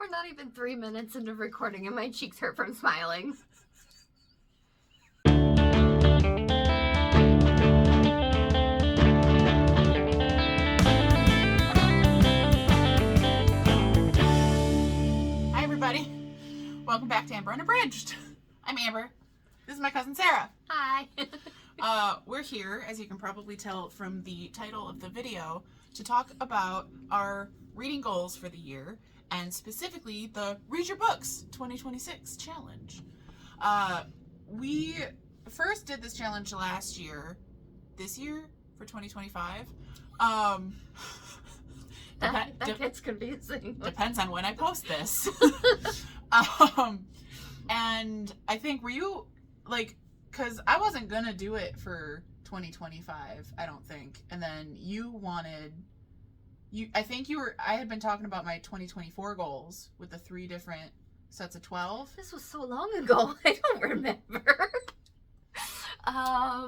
We're not even 3 minutes into recording and my cheeks hurt from smiling. Hi everybody. Welcome back to Amber Unabridged. I'm Amber. This is my cousin Sarah. Hi. We're here, as you can probably tell from the title of the video, to talk about our reading goals for the year, and specifically the Read Your Books 2026 challenge. We first did this challenge last year. This year for 2025. That gets confusing. Depends on when I post this. And I think, were you like, because I wasn't gonna do it for 2025, I don't think, and then I had been talking about my 2024 goals with the 3 different sets of 12. This was so long ago. I don't remember.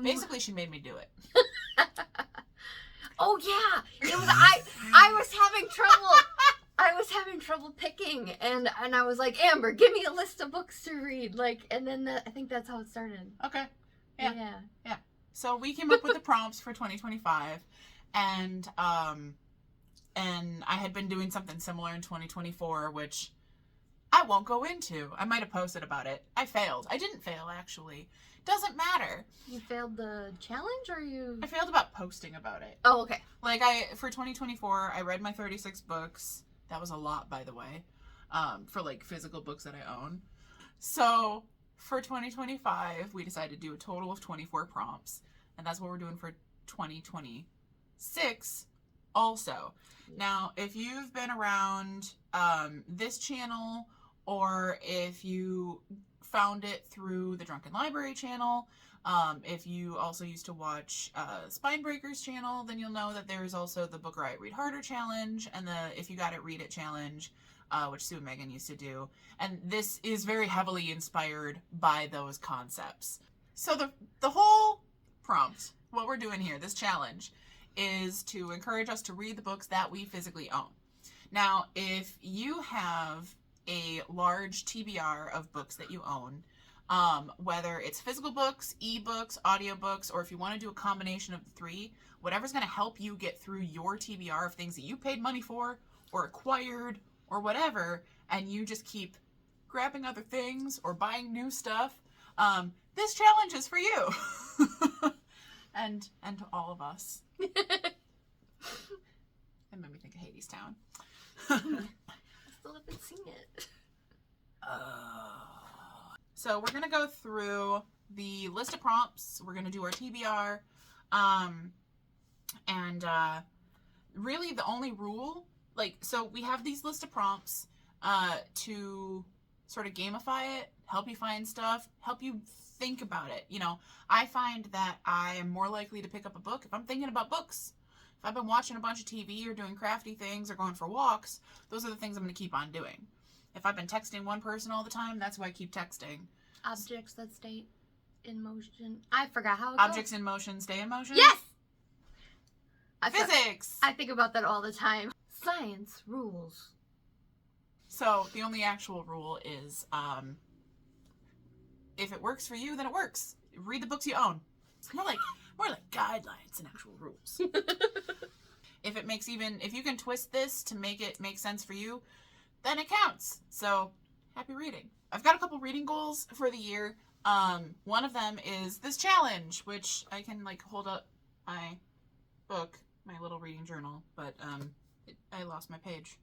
Basically, she made me do it. Oh yeah, it was I was having trouble. I was having trouble picking, and I was like, Amber, give me a list of books to read. And then I think that's how it started. Okay. Yeah. So we came up with the prompts for 2025, and I had been doing something similar in 2024, which I won't go into. I might have posted about it. I failed. I didn't fail, actually. Doesn't matter. You failed the challenge, or you? I failed about posting about it. Oh, okay. For 2024, I read my 36 books. That was a lot, by the way, for physical books that I own. So for 2025, we decided to do a total of 24 prompts, and that's what we're doing for 2026 also. Yeah. Now, if you've been around this channel, or if you found it through the Drunken Library channel, if you also used to watch Spinebreaker's channel, then you'll know that there's also the Book Riot Read Harder challenge and the If You Got It, Read It challenge, which Sue and Megan used to do. And this is very heavily inspired by those concepts. So the whole prompt, what we're doing here, this challenge, is to encourage us to read the books that we physically own. Now, if you have a large TBR of books that you own, whether it's physical books, ebooks, audiobooks, or if you want to do a combination of the 3, whatever's going to help you get through your TBR of things that you paid money for or acquired or whatever, and you just keep grabbing other things or buying new stuff, this challenge is for you. and to all of us. It made me think of Hadestown. Still haven't seen it. So we're going to go through the list of prompts. We're going to do our TBR. Really the only rule, so we have these list of prompts to sort of gamify it, help you find stuff, help you think about it. I find that I am more likely to pick up a book if I'm thinking about books. If I've been watching a bunch of TV or doing crafty things or going for walks, those are the things I'm going to keep on doing. If I've been texting one person all the time, that's why I keep texting. Objects that stay in motion. I forgot how it goes. Objects in motion stay in motion? Yes! Physics! I think about that all the time. Science rules. So the only actual rule is, if it works for you, then it works. Read the books you own. It's more like guidelines than actual rules. If you can twist this to make it make sense for you, then it counts. So happy reading. I've got a couple reading goals for the year. One of them is this challenge, which I can hold up my book, my little reading journal, but I lost my page.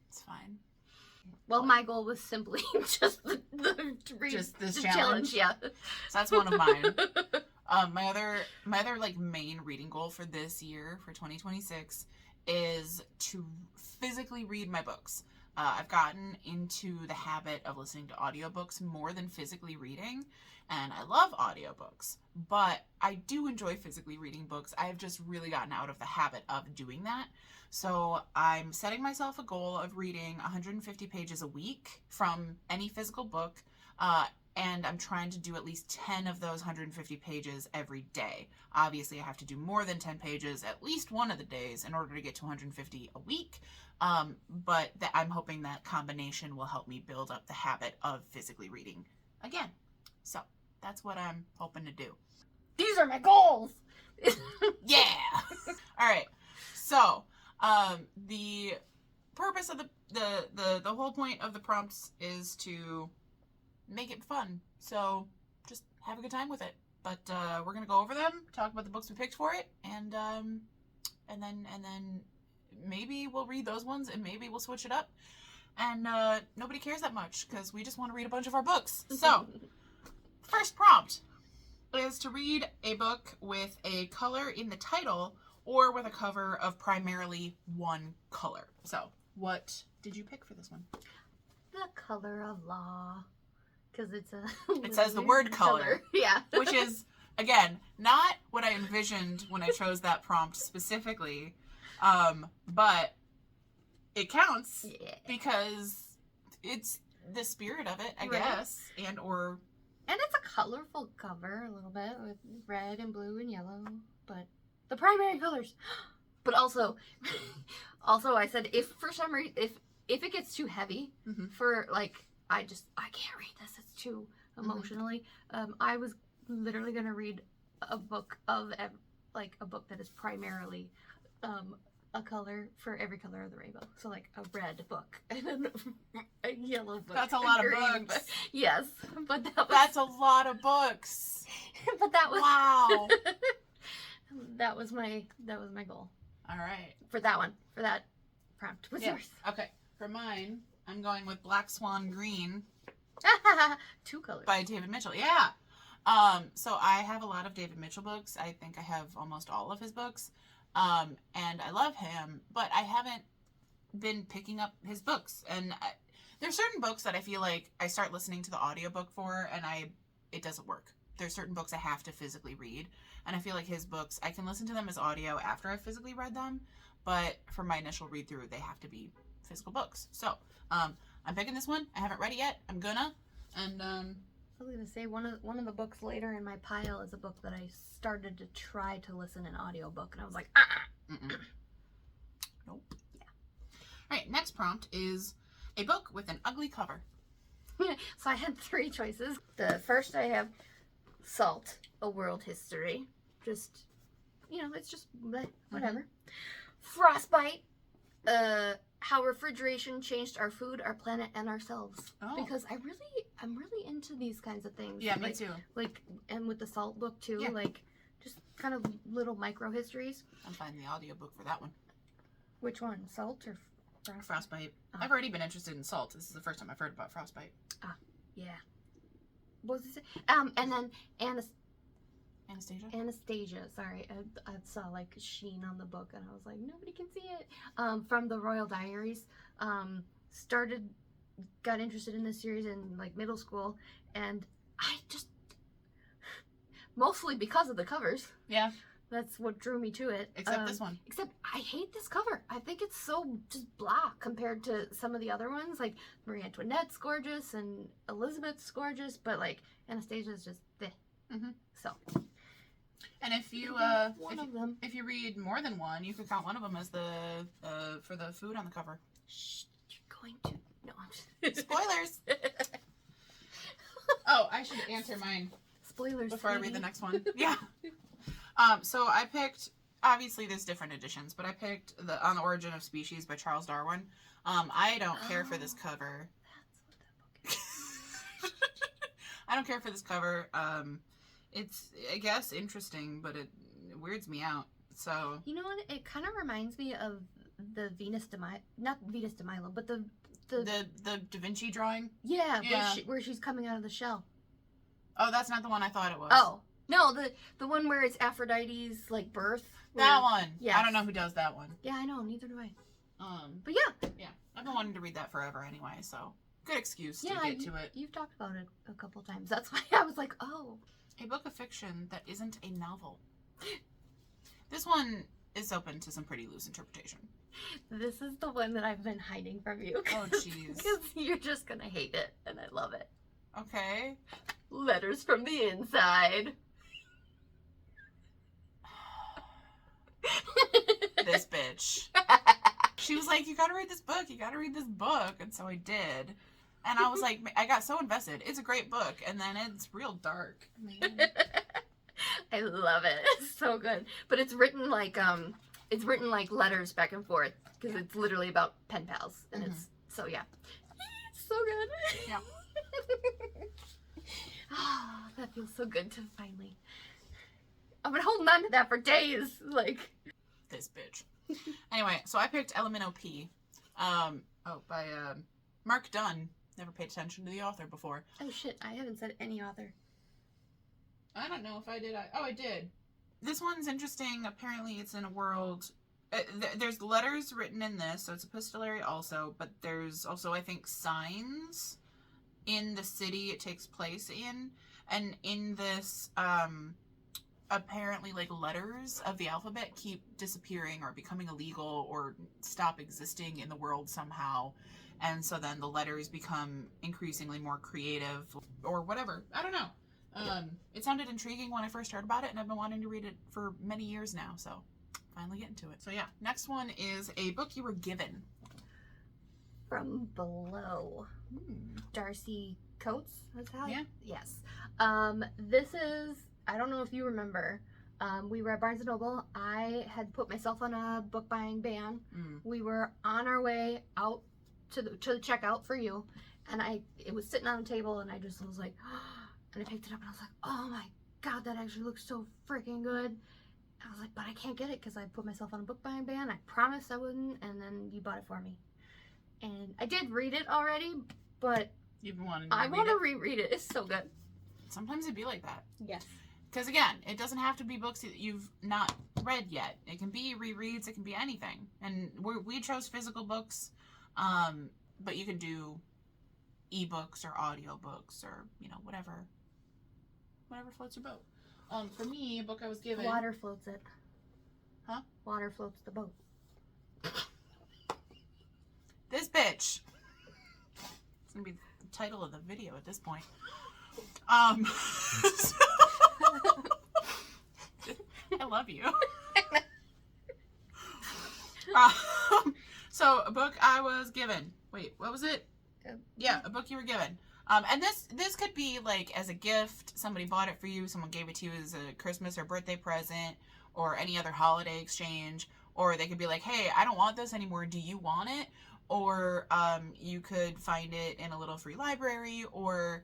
It's fine. Well, my goal was simply just the challenge. Yeah. So that's one of mine. My other main reading goal for this year, for 2026, is to physically read my books. I've gotten into the habit of listening to audiobooks more than physically reading, and I love audiobooks, but I do enjoy physically reading books. I've just really gotten out of the habit of doing that. So I'm setting myself a goal of reading 150 pages a week from any physical book, and I'm trying to do at least 10 of those 150 pages every day. Obviously, I have to do more than 10 pages at least one of the days in order to get to 150 a week. But I'm hoping that combination will help me build up the habit of physically reading again. So that's what I'm hoping to do. These are my goals. Yeah. All right. So the purpose of the whole point of the prompts is to make it fun. So just have a good time with it. But we're gonna go over them, talk about the books we picked for it, and then maybe we'll read those ones, and maybe we'll switch it up. And nobody cares that much because we just want to read a bunch of our books. So first prompt is to read a book with a color in the title or with a cover of primarily one color. So what did you pick for this one? The Color of Law. Because it's a... It says the word color. Yeah. Which is, again, not what I envisioned when I chose that prompt specifically. But it counts because it's the spirit of it, I guess. And it's a colorful cover a little bit with red and blue and yellow. But the primary colors. But also I said if for some reason, if it gets too heavy for like, I can't read this. It's too emotionally. I was literally going to read a book that is primarily a color for every color of the rainbow. So like a red book and then a yellow book. That's a lot of books. Book. Yes, but that's a lot of books. But that was wow. that was my goal. All right. For that one, for that prompt. What's yours? Okay. For mine, I'm going with Black Swan Green. 2 colors. By David Mitchell. Yeah. So I have a lot of David Mitchell books. I think I have almost all of his books. And I love him, but I haven't been picking up his books. And there's certain books that I feel like I start listening to the audiobook for and it doesn't work. There's certain books I have to physically read. And I feel like his books, I can listen to them as audio after I've physically read them. But for my initial read through, they have to be physical books. So, I'm picking this one. I haven't read it yet. I'm gonna. And, I was gonna say one of the books later in my pile is a book that I started to try to listen in audiobook, and I was like, Nope. Yeah. All right. Next prompt is a book with an ugly cover. So I had 3 choices. The first I have Salt: A World History. Just, it's just whatever. Frostbite. How refrigeration changed our food, our planet, and ourselves. Oh. Because I'm really into these kinds of things. Yeah, me too. Like, and with the Salt book too, yeah. Like, just kind of little micro histories. I'm finding the audiobook for that one. Which one, Salt or Frostbite? I've already been interested in Salt. This is the first time I've heard about Frostbite. Yeah. What was it? And then Anastasia, sorry. I saw like sheen on the book and I was like, nobody can see it. From the Royal Diaries. Got interested in this series in like middle school, and I just, mostly because of the covers. Yeah. That's what drew me to it. Except this one. Except I hate this cover. I think it's so just blah compared to some of the other ones. Like Marie Antoinette's gorgeous and Elizabeth's gorgeous, but like Anastasia's just bleh. So. And if you if you read more than one, you could count one of them as the for the food on the cover. Shh, you're going to no. Spoilers. Oh, I should answer mine. Spoilers before I read the next one. Yeah. So I picked, obviously there's different editions, but I picked the On the Origin of Species by Charles Darwin. I don't care for this cover. That's what that book is. I don't care for this cover. It's, I guess, interesting, but it weirds me out. So you know what? It kind of reminds me of the not Venus de Milo, but the Da Vinci drawing. Yeah. Where she's coming out of the shell. Oh, that's not the one I thought it was. Oh no, the one where it's Aphrodite's like birth. That one. Yeah. I don't know who does that one. Yeah, I know. Neither do I. But yeah, I've been wanting to read that forever anyway. So good excuse to get to it. You've talked about it a couple times. That's why I was like, oh. A book of fiction that isn't a novel. This one is open to some pretty loose interpretation. This is the one that I've been hiding from you. Oh, jeez. Because you're just going to hate it, and I love it. Okay. Letters from the inside. This bitch. She was like, you gotta read this book. You gotta read this book. And so I did. And I was like, I got so invested. It's a great book. And then it's real dark. I love it. It's so good. But it's written like letters back and forth because it's literally about pen pals. And it's so, yeah. It's so good. Yeah. Oh, that feels so good to finally. I've been holding on to that for days. Like, this bitch. Anyway, so I picked Elemental P. By Mark Dunn. Never paid attention to the author before. oh shit, I haven't said any author. I don't know if I did. I did. This one's interesting. Apparently, it's in a world. There's letters written in this, so it's epistolary also. But there's also, I think, signs in the city it takes place in, and in this, apparently, like, letters of the alphabet keep disappearing or becoming illegal or stop existing in the world somehow. And so then the letters become increasingly more creative or whatever. I don't know. It sounded intriguing when I first heard about it, and I've been wanting to read it for many years now, so finally getting to it. So yeah, next one is A Book You Were Given. From Below. Darcy Coates? That's how? Yeah. Yes. This is, I don't know if you remember, we were at Barnes & Noble. I had put myself on a book buying ban. We were on our way out to the checkout for you, and it was sitting on the table, and I just was like, and I picked it up, and I was like, oh my god, that actually looks so freaking good. I was like, but I can't get it because I put myself on a book buying ban. I promised I wouldn't, and then you bought it for me. And I did read it already, but You've been wanting I want to reread it. It's so good. Sometimes it'd be like that. Yes. Because again, it doesn't have to be books that you've not read yet. It can be rereads. It can be anything. And we chose physical books, but you can do ebooks or audiobooks or, you know, whatever floats your boat. For me, a book I was given. Water floats it. Huh? Water floats the boat. This bitch. It's gonna be the title of the video at this point. I love you. So a book I was given. Wait, what was it? Yeah, a book you were given. And this could be like as a gift. Somebody bought it for you. Someone gave it to you as a Christmas or birthday present, or any other holiday exchange. Or they could be like, hey, I don't want this anymore. Do you want it? Or you could find it in a little free library, or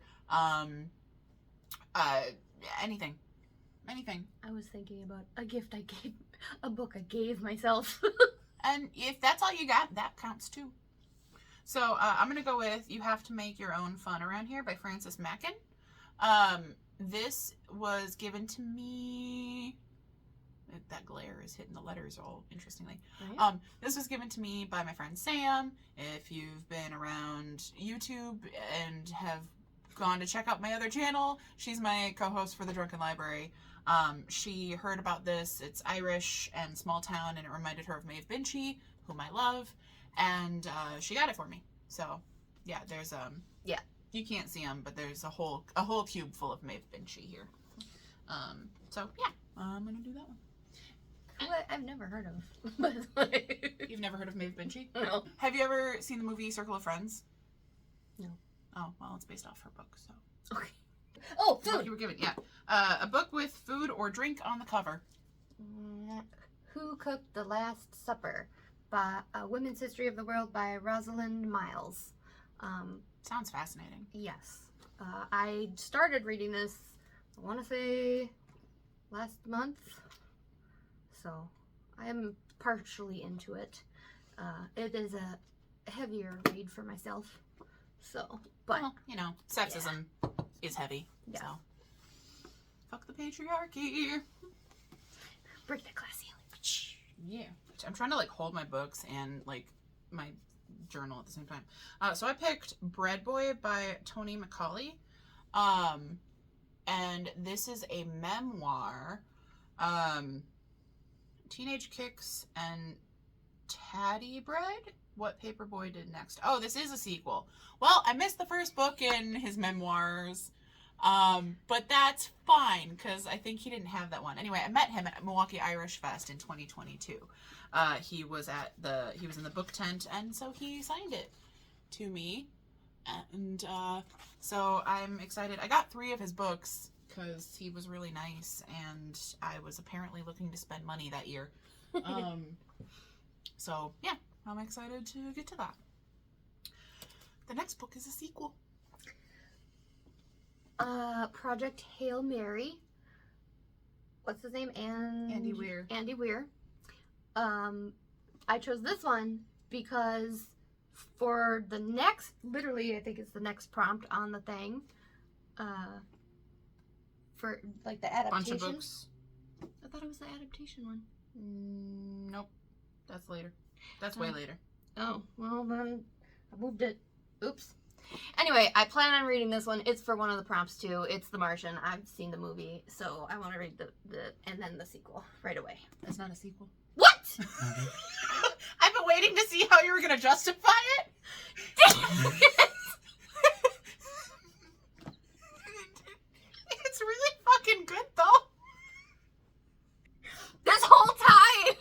anything. I was thinking about a gift a book I gave myself. And if that's all you got, that counts too. So I'm going to go with You Have to Make Your Own Fun Around Here by Frances Mackin. This was given to me... That glare is hitting the letters all interestingly. Right. This was given to me by my friend Sam. If you've been around YouTube and have gone to check out my other channel, she's my co-host for The Drunken Library. She heard about this. It's Irish and small town, and it reminded her of Maeve Binchy, whom I love, and she got it for me. So yeah, there's yeah, you can't see them, but there's a whole cube full of Maeve Binchy here. So yeah, I'm gonna do that one. What I've never heard of. But like... You've never heard of Maeve Binchy? No. Have you ever seen the movie Circle of Friends? No. Oh, well, it's based off her book, so. Okay. Oh, What food! you were given, yeah. A book with food or drink on the cover. Who Cooked the Last Supper? By Women's History of the World by Rosalind Miles. Sounds fascinating. Yes. I started reading this, I want to say, last month. So, I am partially into it. It is a heavier read for myself. So, but... Well, you know, sexism is heavy, yeah. So. Fuck the patriarchy. Break the glass ceiling. Yeah. I'm trying to, like, hold my books and, like, my journal at the same time. So I picked Bread Boy by Toni Macaulay. And this is a memoir. Teenage kicks and Tatty Bread? What Paperboy Did Next. Oh, this is a sequel. Well, I missed the first book in his memoirs. But that's fine, because I think he didn't have that one. Anyway, I met him at Milwaukee Irish Fest in 2022. He was in the book tent, and so he signed it to me. And so I'm excited. I got 3 of his books because he was really nice, and I was apparently looking to spend money that year. So yeah, I'm excited to get to that. The next book is a sequel. Project Hail Mary. What's his name? Andy Weir. Andy Weir. I chose this one because for the next, literally, I think it's the next prompt on the thing. For like the adaptation. Bunch of books. I thought it was the adaptation one. Nope. That's later. That's way later. Oh, well then I moved it. Oops. Anyway, I plan on reading this one. It's for one of the prompts too. It's The Martian. I've seen the movie, so I want to read the and then the sequel right away. It's not a sequel. What? I've been waiting to see how you were going to justify it. It's really fucking good though. This whole time.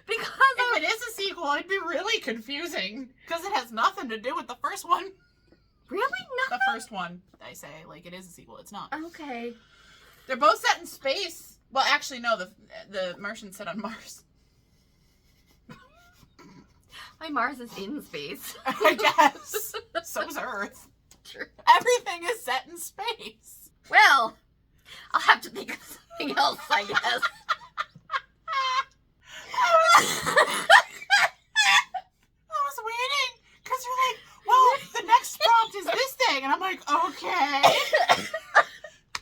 Because if it is a sequel, it'd be really confusing. Because it has nothing to do with the first one. Really? Nothing? The first one, I say. Like, it is a sequel. It's not. Okay. They're both set in space. Well, actually, no. The Martian's set on Mars. My Mars is in space. I guess. So's Earth. True. Everything is set in space. Well, I'll have to think of something else, I guess. I was waiting because you're like, well, the next prompt is this thing, and I'm like, okay. And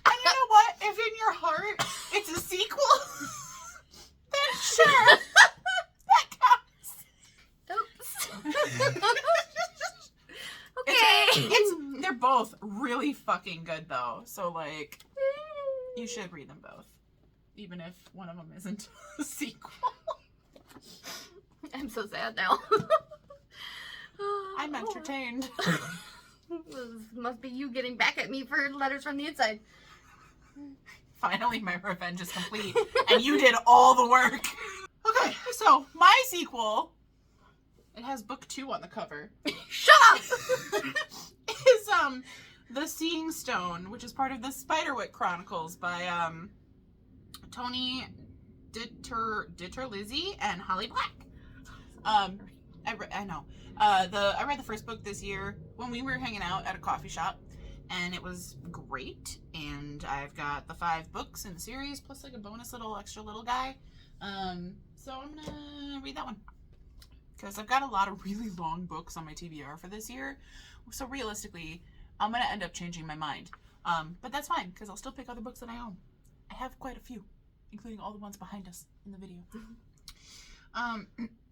you know what? If in your heart it's a sequel, then sure, that counts. Oops. Okay. They're both really fucking good though, so like, you should read them both, even if one of them isn't a sequel. I'm so sad now. I'm entertained. This must be you getting back at me for letters from the inside. Finally, my revenge is complete, and you did all the work. Okay, so my sequel, it has book 2 on the cover. Shut up! Is The Seeing Stone, which is part of the Spiderwick Chronicles by Tony Ditterlizzi and Holly Black. I read the first book this year when we were hanging out at a coffee shop, and it was great. And I've got the 5 books in the series plus like a bonus extra little guy. So I'm gonna read that one because I've got a lot of really long books on my TBR for this year. So realistically, I'm gonna end up changing my mind. But that's fine because I'll still pick other books that I own. I have quite a few, including all the ones behind us in the video.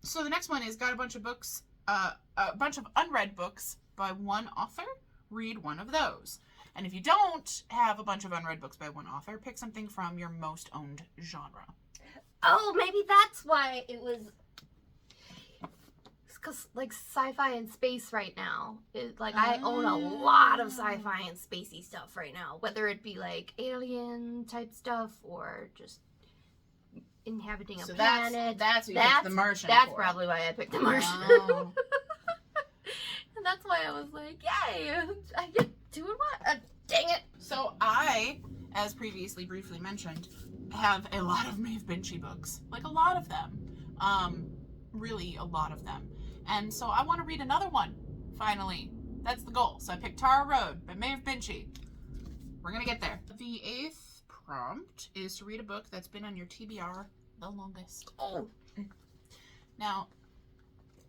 So the next one is got a bunch of books, a bunch of unread books by one author. Read one of those. And if you don't have a bunch of unread books by one author, pick something from your most owned genre. Oh, maybe that's why it was. Because, like, sci-fi and space right now. I own a lot of sci-fi and spacey stuff right now. Whether it be, like, alien type stuff or just inhabiting a planet. That's what you picked The Martian That's for. probably why I picked The Martian. Oh. And that's why I was like, yay, I get doing what? Dang it. So I, as previously briefly mentioned, have a lot of Maeve Binchy books. Like, a lot of them. Really a lot of them. And so I want to read another one, finally. That's the goal. So I picked Tara Road by Maeve Binchy. We're going to get there. The 8th prompt is to read a book that's been on your TBR the longest. Oh. Now,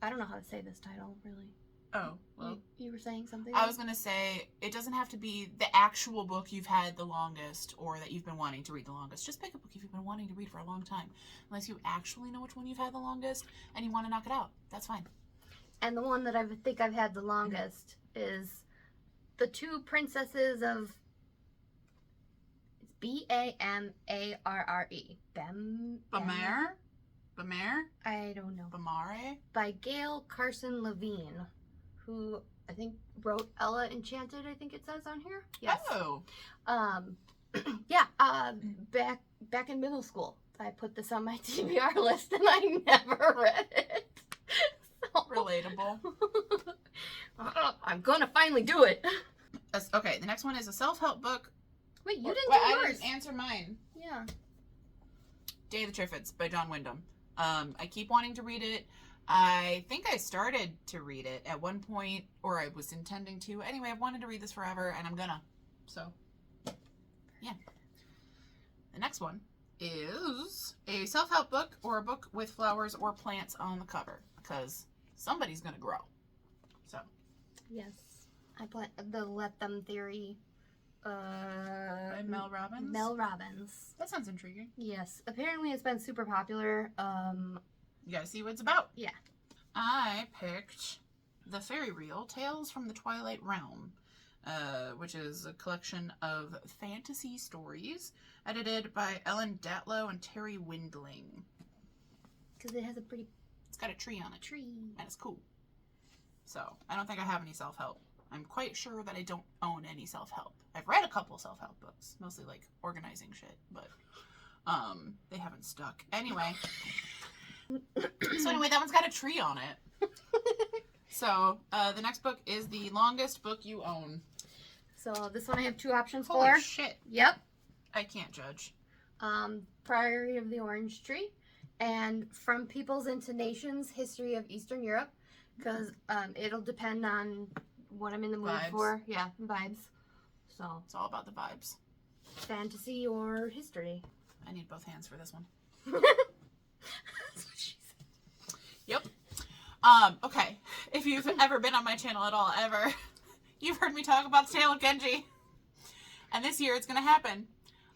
I don't know how to say this title, really. oh, well. You were saying something? I was going to say, it doesn't have to be the actual book you've had the longest or that you've been wanting to read the longest. Just pick a book you've been wanting to read for a long time. Unless you actually know which one you've had the longest and you want to knock it out. That's fine. And the one that I think I've had the longest is The Two Princesses of... It's Bamarre. Bamare? Bamare? I don't know. Bamare? By Gail Carson Levine, who I think wrote Ella Enchanted, I think it says on here. Yes. Oh. Yeah, back in middle school, I put this on my TBR list and I never read it. So, Relatable. I'm gonna finally do it. Okay, the next one is a self-help book. Wait, you didn't Wait, do I yours. didn't answer mine. Yeah. Day of the Triffids by John Wyndham. I keep wanting to read it. I think I started to read it at one point, or I was intending to. Anyway, I've wanted to read this forever, and I'm gonna. So, yeah. The next one is a self-help book or a book with flowers or plants on the cover, because somebody's gonna grow. So. Yes. I play the Let Them Theory. By Mel Robbins? Mel Robbins. That sounds intriguing. Yes. Apparently it's been super popular. You gotta see what it's about. Yeah. I picked The Fairy Reel, Tales from the Twilight Realm, which is a collection of fantasy stories edited by Ellen Datlow and Terry Windling. Because it has a pretty It's got a tree on it, tree. and it's cool. So, I don't think I have any self-help. I'm quite sure that I don't own any self-help. I've read a couple self-help books, mostly like organizing shit, but they haven't stuck. Anyway. So anyway, that one's got a tree on it. So, the next book is the longest book you own. So this one I have two options Holy for. shit. Yep. I can't judge. Priory of the Orange Tree and From Peoples into Nations, History of Eastern Europe, because it'll depend on what I'm in the mood Vibes. for. Yeah, vibes. So, It's all about the vibes. fantasy or history. I need both hands for this one. That's what she said. Yep. Okay. If you've ever been on my channel at all, ever, you've heard me talk about the Tale of Genji. And this year it's going to happen.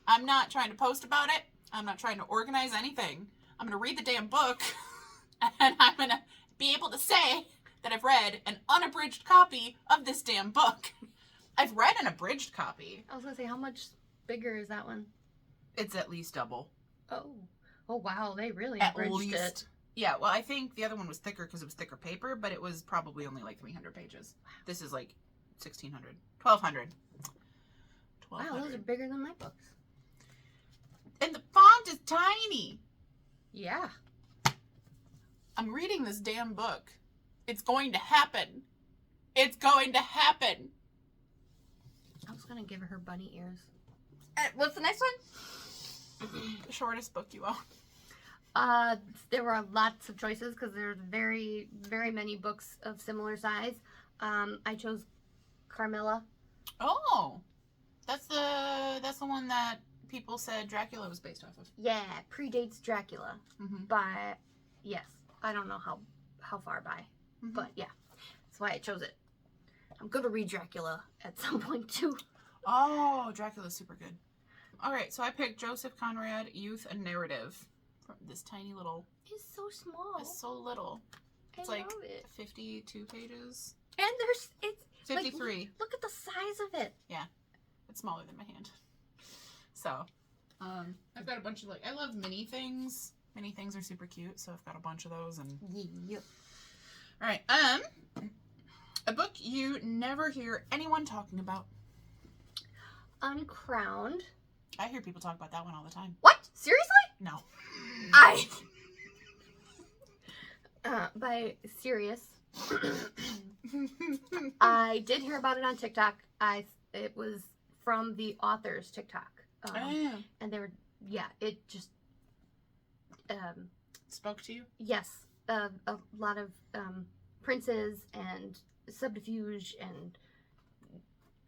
I'm not trying to post about it. I'm not trying to organize anything. I'm going to read the damn book. And I'm going to be able to say that I've read an unabridged copy of this damn book. I've read an abridged copy. I was going to say, how much bigger is that one? It's at least double. Oh. Oh, wow. They really At abridged least. it. Yeah, well, I think the other one was thicker because it was thicker paper, but it was probably only like 300 pages. This is like 1,600. 1,200. Wow, those are bigger than my books. And the font is tiny. Yeah. I'm reading this damn book. It's going to happen. It's going to happen. I was going to give her bunny ears. What's the next one? The shortest book you own. There were lots of choices because there's very, very many books of similar size. I chose Carmilla. Oh, that's the one that people said Dracula was based off of. Yeah, predates Dracula. Mm-hmm. By, yes, I don't know how far by, Mm-hmm. but yeah, that's why I chose it. I'm gonna read Dracula at some point too. Oh, Dracula's super good. All right, so I picked Joseph Conrad, Youth and Narrative. This tiny little. It's so small. It's so little. It's I like love it. 52 pages. And it's 53. Like, look at the size of it. It's smaller than my hand. So, I've got a bunch of like, I love mini things. Mini things are super cute, so I've got a bunch of those. And Yep. all right, a book you never hear anyone talking about. Uncrowned. I hear people talk about that one all the time. What? Seriously? No. By Sirius. I did hear about it on TikTok. It was from the author's TikTok. And they were, it just, spoke to you? yes, a lot of princes and subterfuge and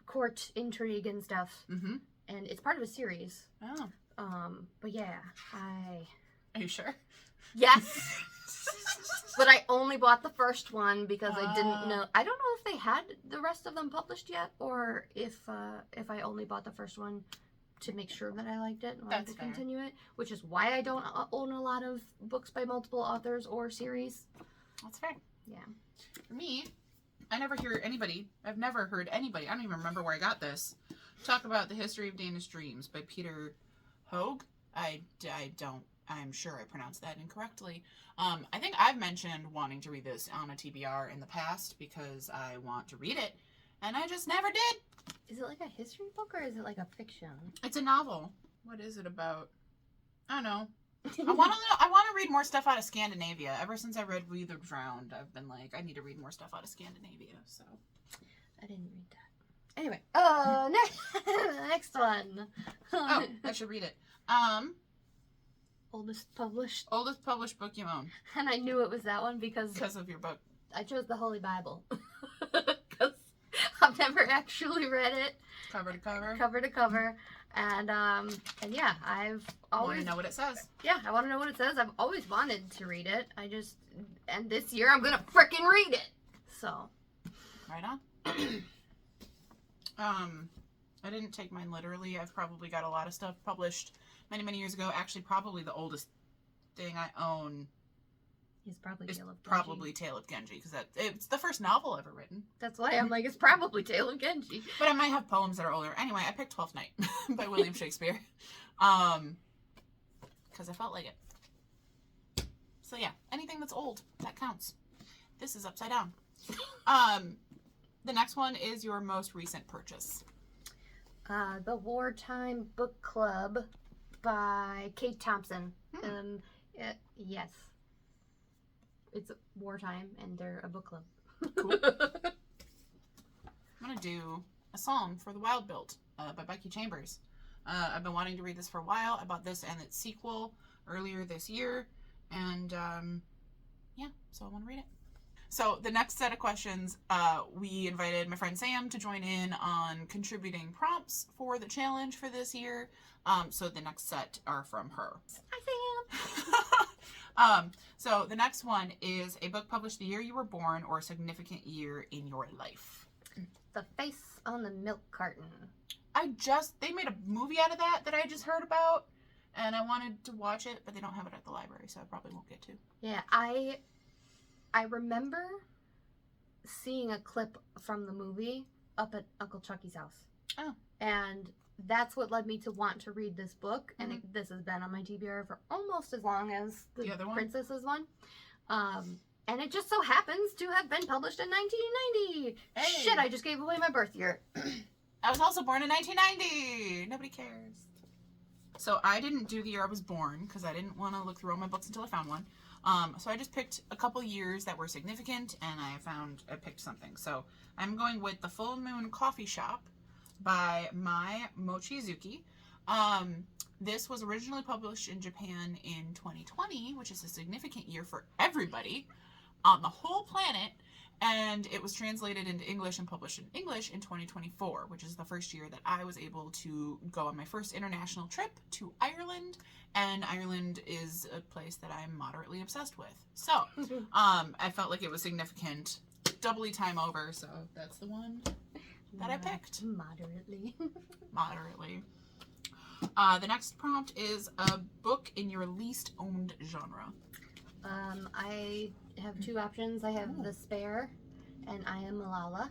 court intrigue and stuff. Mm-hmm. And it's part of a series. Oh. But yeah, Are you sure? yes. But I only bought the first one because I didn't know. I don't know if they had the rest of them published yet, or if I only bought the first one to make sure that I liked it and wanted to continue it. Which is why I don't own a lot of books by multiple authors or series. That's fair. Yeah. For me, I've never heard anybody, I don't even remember where I got this, talk about The History of Danish Dreams by Peter Hoag. I I'm sure I pronounced that incorrectly. I think I've mentioned wanting to read this on a TBR in the past because I want to read it, and I just never did. Is it like a history book or is it like a fiction? It's a novel. What is it about? I don't know. I want to read more stuff out of Scandinavia. Ever since I read We the Drowned, I've been like, I need to read more stuff out of Scandinavia. So I didn't read that. Anyway, next one. Oh, I should read it. Oldest published book you own. And I knew it was that one because of your book. I chose the Holy Bible. Because I've never actually read it Cover to cover. cover to cover. And yeah, I've always want to know what it says. Yeah, I want to know what it says. I've always wanted to read it. And this year I'm gonna frickin' read it. So Right on. I didn't take mine literally. I've probably got a lot of stuff published many, many years ago. Actually, probably the oldest thing I own is probably is Tale of Genji. probably Tale of Genji, because it's the first novel ever written. That's why I'm like, it's probably Tale of Genji. But I might have poems that are older. Anyway, I picked Twelfth Night by William Shakespeare. Because I felt like it. So yeah, anything that's old, that counts. This is upside down. The next one is your most recent purchase. The Wartime Book Club by Kate Thompson. Yes. It's wartime and they're a book club. Cool. I'm going to do a song for The Wild Built by Becky Chambers. I've been wanting to read this for a while. I bought this and its sequel earlier this year. And yeah, so I want to read it. So the next set of questions, we invited my friend Sam to join in on contributing prompts for the challenge for this year. So the next set are from her. Hi, Sam. So the next one is a book published the year you were born or a significant year in your life. The Face on the Milk Carton. They made a movie out of that I just heard about, and I wanted to watch it, but they don't have it at the library, so I probably won't get to. Yeah, I remember seeing a clip from the movie up at Uncle Chucky's house. Oh. And that's what led me to want to read this book. And this has been on my TBR for almost as long as the other one? Princesses one. And it just so happens to have been published in 1990. Hey. Shit, I just gave away my birth year. I was also born in 1990. Nobody cares. So I didn't do the year I was born because I didn't want to look through all my books until I found one. So I just picked a couple years that were significant, and I picked something. So I'm going with The Full Moon Coffee Shop by Mai Mochizuki. This was originally published in Japan in 2020, which is a significant year for everybody on the whole planet. And it was translated into English and published in English in 2024, which is the first year that I was able to go on my first international trip to Ireland. And Ireland is a place that I'm moderately obsessed with. So I felt like it was significant doubly time over. So that's the one that I picked. Moderately. Moderately. The next prompt is a book in your least owned genre. I have two options. I have The Spare and I Am Malala.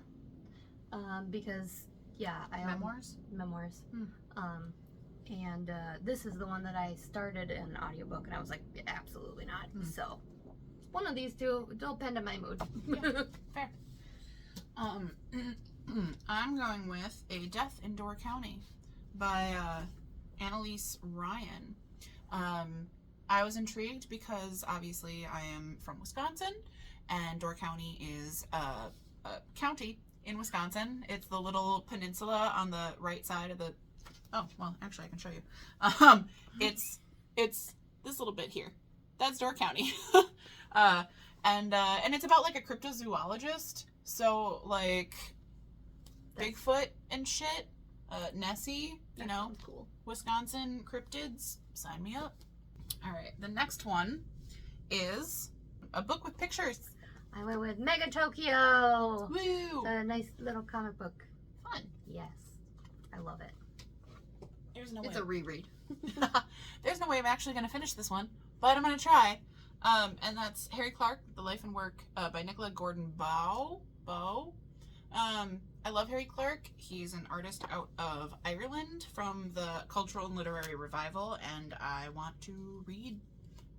Because, yeah, I own memoirs. And this is the one that I started in an audiobook and I was like, absolutely not. So, one of these two, it'll depend on my mood. Yeah, fair. I'm going with A Death in Door County by Annalise Ryan. I was intrigued because obviously I am from Wisconsin and Door County is a county in Wisconsin. It's the little peninsula on the right side of the... Oh, well, actually I can show you. It's this little bit here. That's Door County. And it's about like a cryptozoologist. So like Bigfoot and shit. Nessie, you know, cool. Wisconsin cryptids, sign me up. All right, the next one is a book with pictures. I went with Mega Tokyo. Woo! It's a nice little comic book. Fun. Yes, I love it. There's no way. It's a reread. There's no way I'm actually going to finish this one, but I'm going to try. And that's Harry Clark, The Life and Work by Nicola Gordon Bow. I love Harry Clark. He's an artist out of Ireland from the Cultural and Literary Revival, and I want to read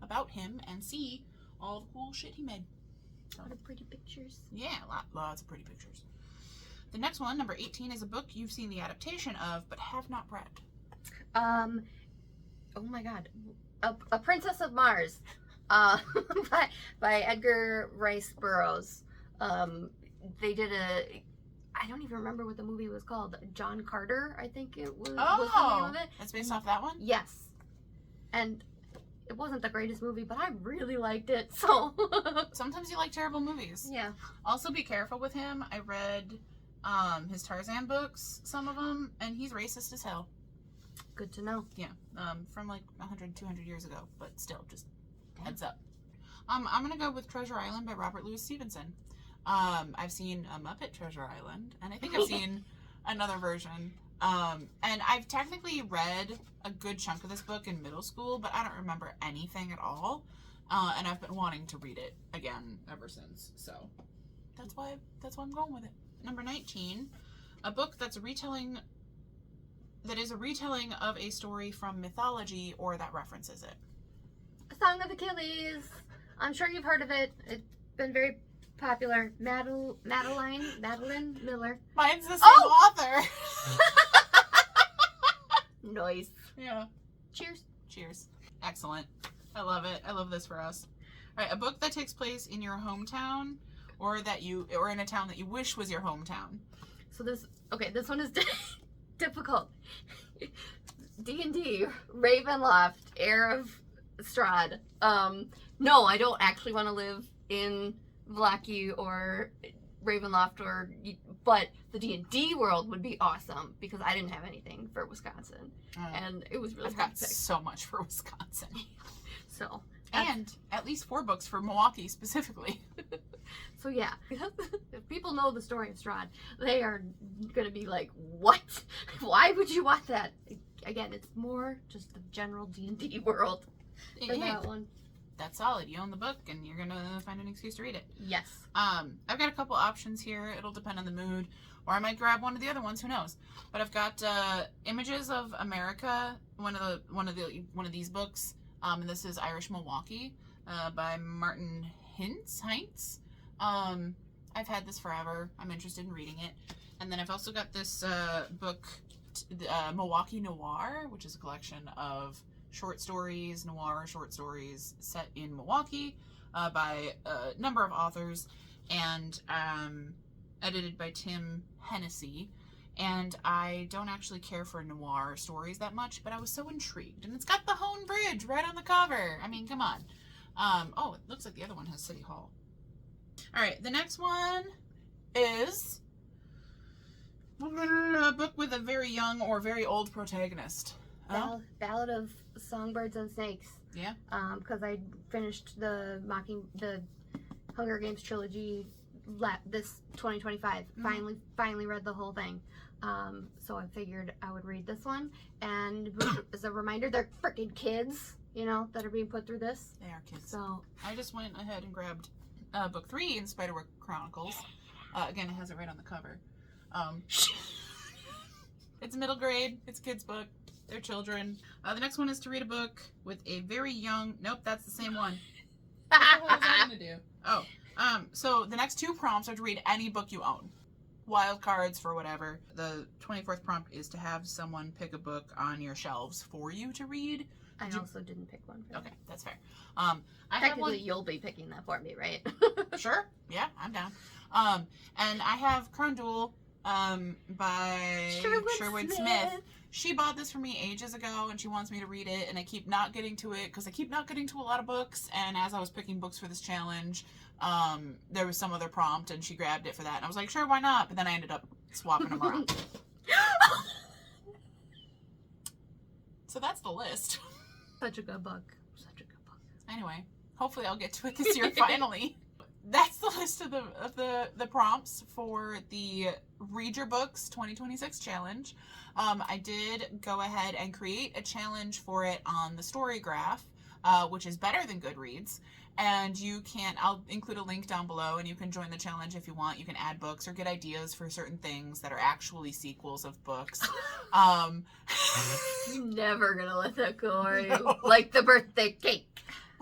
about him and see all the cool shit he made. A lot of pretty pictures. Yeah, lots of pretty pictures. The next one, number 18, is a book you've seen the adaptation of but have not read. Oh my god. A Princess of Mars. By Edgar Rice Burroughs. They did I don't even remember what the movie was called. John Carter, I think it was the name of it. It's based off that one? Yes. And it wasn't the greatest movie, but I really liked it, so. Sometimes you like terrible movies. Yeah. Also be careful with him. I read his Tarzan books, some of them, and he's racist as hell. Good to know. Yeah. From like 100, 200 years ago, but still, just heads up. I'm gonna go with Treasure Island by Robert Louis Stevenson. I've seen a Muppet Treasure Island, and I think I've seen another version. And I've technically read a good chunk of this book in middle school, but I don't remember anything at all. And I've been wanting to read it again ever since. So that's why I'm going with it. Number 19, a book that is a retelling of a story from mythology or that references it. A Song of Achilles. I'm sure you've heard of it. It's been very popular. Madeline Miller. Mine's the same author. Noise. Yeah. Cheers. Cheers. Excellent. I love it. I love this for us. All right, a book that takes place in your hometown or in a town that you wish was your hometown. So this one is difficult. D&D, Ravenloft, Heir of Strahd. No, I don't actually want to live in Vlacki or Ravenloft but the D&D world would be awesome because I didn't have anything for Wisconsin. And it was really I've got so much for Wisconsin. So. And at least 4 books for Milwaukee specifically. So yeah, if people know the story of Strahd, they are going to be like, what? Why would you want that? Again, it's more just the general D&D world for that one. That's solid. You own the book and you're going to find an excuse to read it. Yes. I've got a couple options here. It'll depend on the mood. Or I might grab one of the other ones. Who knows? But I've got Images of America, one of these books. And this is Irish Milwaukee by Martin Hintz. I've had this forever. I'm interested in reading it. And then I've also got this book, Milwaukee Noir, which is a collection of noir short stories set in Milwaukee by a number of authors and edited by Tim Hennessy. And I don't actually care for noir stories that much, but I was so intrigued. And it's got the Hone Bridge right on the cover. I mean, come on. Oh, it looks like the other one has City Hall. All right, the next one is a book with a very young or very old protagonist. Ballad of Songbirds and Snakes. Yeah. Because I finished the Hunger Games trilogy this 2025. Mm-hmm. Finally read the whole thing. So I figured I would read this one. And as a reminder, they're freaking kids, that are being put through this. They are kids. So I just went ahead and grabbed book 3 in Spiderwick Chronicles. Again, it has it right on the cover. It's middle grade. It's a kid's book. They're children. The next one is to read a book with a very young... Nope, that's the same one. What the hell was I going to do? Oh. So the next 2 prompts are to read any book you own. Wild cards for whatever. The 24th prompt is to have someone pick a book on your shelves for you to read. I also didn't pick one for Okay, that. that's fair. Technically, you'll be picking that for me, right? Sure. Yeah, I'm down. And I have Crown Jewel by Sherwood Smith. She bought this for me ages ago, and she wants me to read it, and I keep not getting to it because I keep not getting to a lot of books. And as I was picking books for this challenge, there was some other prompt, and she grabbed it for that, and I was like, sure, why not? But then I ended up swapping them around. So that's the list. Such a good book. Anyway, hopefully I'll get to it this year finally. That's the list of the prompts for the Read Your Books 2026 challenge. I did go ahead and create a challenge for it on the Storygraph, which is better than Goodreads. And I'll include a link down below, and you can join the challenge if you want. You can add books or get ideas for certain things that are actually sequels of books. You're never gonna let that go, are you? No. Like the birthday cake.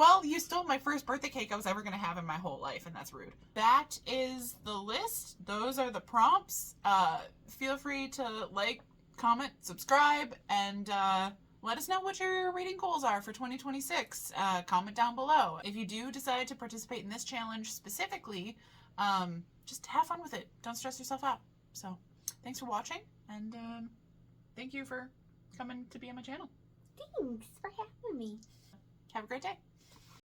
Well, you stole my first birthday cake I was ever going to have in my whole life, and that's rude. That is the list. Those are the prompts. Feel free to like, comment, subscribe, and let us know what your reading goals are for 2026. Comment down below. If you do decide to participate in this challenge specifically, just have fun with it. Don't stress yourself out. So, thanks for watching, and thank you for coming to be on my channel. Thanks for having me. Have a great day.